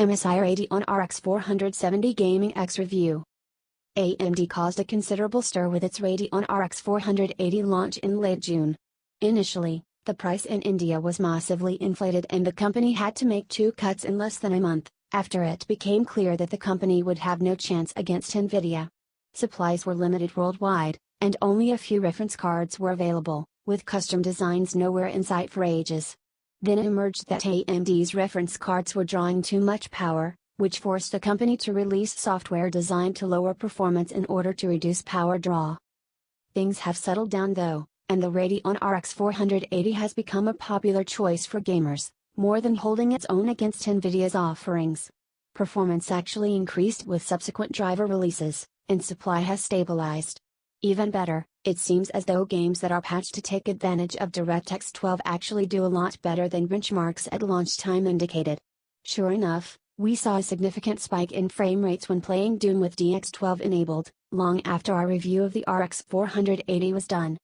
MSI Radeon RX 470 Gaming X Review. AMD caused a considerable stir with its Radeon RX 480 launch in late June. Initially, the price in India was massively inflated and the company had to make two cuts in less than a month, after it became clear that the company would have no chance against Nvidia. Supplies were limited worldwide, and only a few reference cards were available, with custom designs nowhere in sight for ages. Then it emerged that AMD's reference cards were drawing too much power, which forced the company to release software designed to lower performance in order to reduce power draw. Things have settled down though, and the Radeon RX 480 has become a popular choice for gamers, more than holding its own against Nvidia's offerings. Performance actually increased with subsequent driver releases, and supply has stabilized. Even better, it seems as though games that are patched to take advantage of DirectX 12 actually do a lot better than benchmarks at launch time indicated. Sure enough, we saw a significant spike in frame rates when playing Doom with DX12 enabled, long after our review of the RX 480 was done.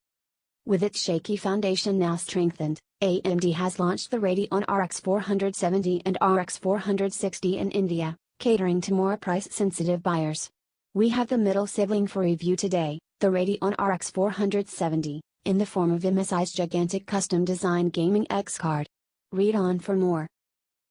With its shaky foundation now strengthened, AMD has launched the Radeon RX 470 and RX 460 in India, catering to more price-sensitive buyers. We have the middle sibling for review today, the Radeon RX 470, in the form of MSI's gigantic custom-designed Gaming X card. Read on for more.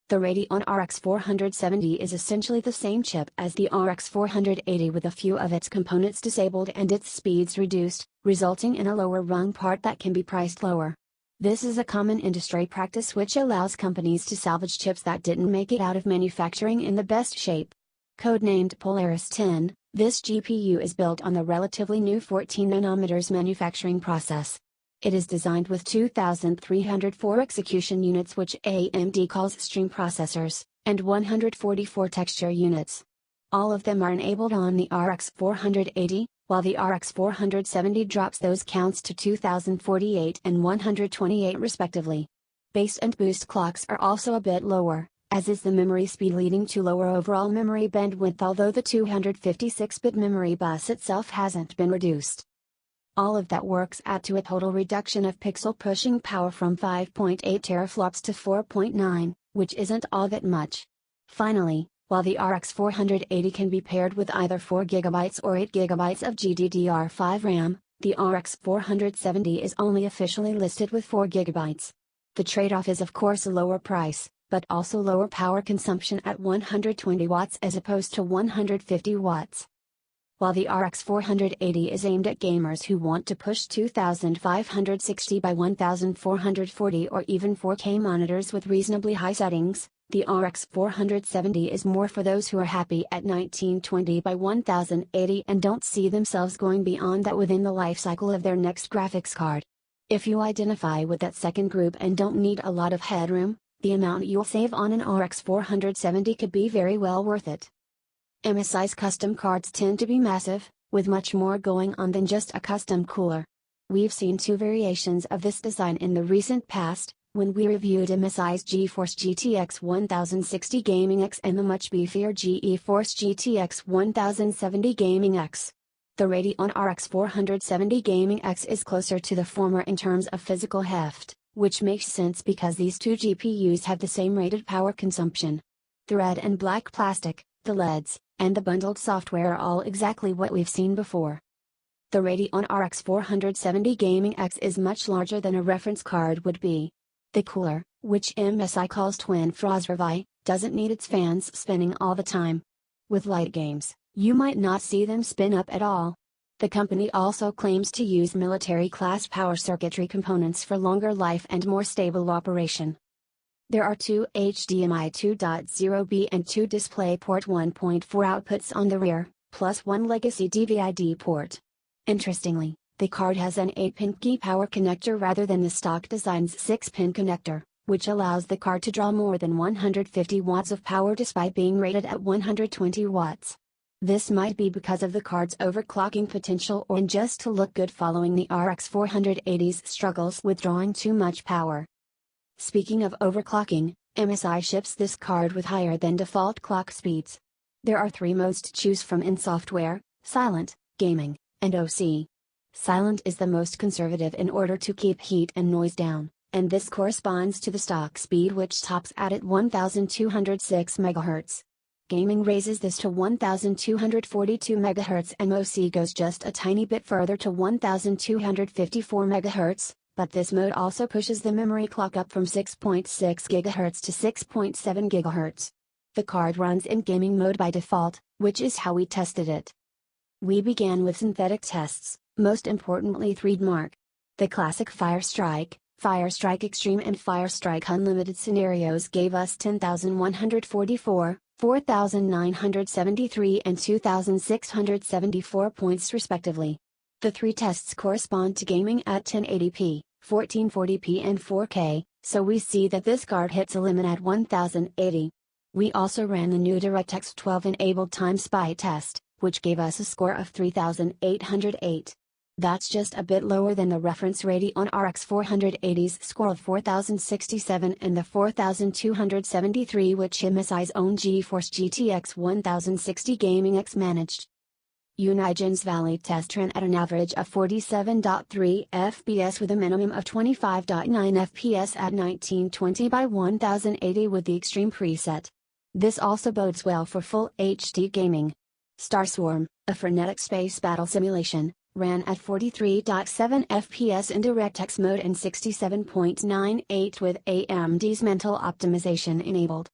The Radeon RX 470 is essentially the same chip as the RX 480 with a few of its components disabled and its speeds reduced, resulting in a lower rung part that can be priced lower. This is a common industry practice which allows companies to salvage chips that didn't make it out of manufacturing in the best shape. Codenamed Polaris 10, this GPU is built on the relatively new 14nm manufacturing process. It is designed with 2,304 execution units which AMD calls stream processors, and 144 texture units. All of them are enabled on the RX 480, while the RX 470 drops those counts to 2,048 and 128 respectively. Base and boost clocks are also a bit lower, as is the memory speed, leading to lower overall memory bandwidth, although the 256-bit memory bus itself hasn't been reduced. All of that works out to a total reduction of pixel pushing power from 5.8 teraflops to 4.9, which isn't all that much. Finally, while the RX 480 can be paired with either 4GB or 8GB of GDDR5 RAM, the RX 470 is only officially listed with 4GB. The trade-off is of course a lower price, but also lower power consumption at 120 watts as opposed to 150 watts. While the RX 480 is aimed at gamers who want to push 2560 by 1440 or even 4K monitors with reasonably high settings, the RX 470 is more for those who are happy at 1920 by 1080 and don't see themselves going beyond that within the life cycle of their next graphics card. If you identify with that second group and don't need a lot of headroom, the amount you'll save on an RX 470 could be very well worth it. MSI's custom cards tend to be massive, with much more going on than just a custom cooler. We've seen two variations of this design in the recent past, when we reviewed MSI's GeForce GTX 1060 Gaming X and the much beefier GeForce GTX 1070 Gaming X. The Radeon RX 470 Gaming X is closer to the former in terms of physical heft, which makes sense because these two GPUs have the same rated power consumption. The red and black plastic, the LEDs, and the bundled software are all exactly what we've seen before. The Radeon RX 470 Gaming X is much larger than a reference card would be. The cooler, which MSI calls Twin Frozervi, doesn't need its fans spinning all the time. With light games, you might not see them spin up at all. The company also claims to use military-class power circuitry components for longer life and more stable operation. There are two HDMI 2.0B and two DisplayPort 1.4 outputs on the rear, plus one legacy DVI-D port. Interestingly, the card has an 8-pin key power connector rather than the stock design's 6-pin connector, which allows the card to draw more than 150 watts of power despite being rated at 120 watts. This might be because of the card's overclocking potential or just to look good following the RX 480's struggles with drawing too much power. Speaking of overclocking, MSI ships this card with higher than default clock speeds. There are three modes to choose from in software: Silent, Gaming, and OC. Silent is the most conservative in order to keep heat and noise down, and this corresponds to the stock speed, which tops out at 1206 MHz. Gaming raises this to 1242 MHz, and MOC goes just a tiny bit further to 1254 MHz, but this mode also pushes the memory clock up from 6.6 GHz to 6.7 GHz. The card runs in gaming mode by default, which is how we tested it. We began with synthetic tests, most importantly 3D Mark. The classic Firestrike Extreme and Firestrike Unlimited scenarios gave us 10,144, 4,973 and 2,674 points respectively. The three tests correspond to gaming at 1080p, 1440p and 4K, so we see that this card hits a limit at 1080. We also ran the new DirectX 12 enabled time spy test, which gave us a score of 3,808. That's just a bit lower than the reference Radeon RX 480's score of 4,067 and the 4,273 which MSI's own GeForce GTX 1060 Gaming X managed. Unigen's Valley test ran at an average of 47.3 FPS with a minimum of 25.9 FPS at 1920 by 1080 with the Extreme preset. This also bodes well for full HD gaming. Starswarm, a frenetic space battle simulation, ran at 43.7 FPS in DirectX mode and 67.98 with AMD's mental optimization enabled.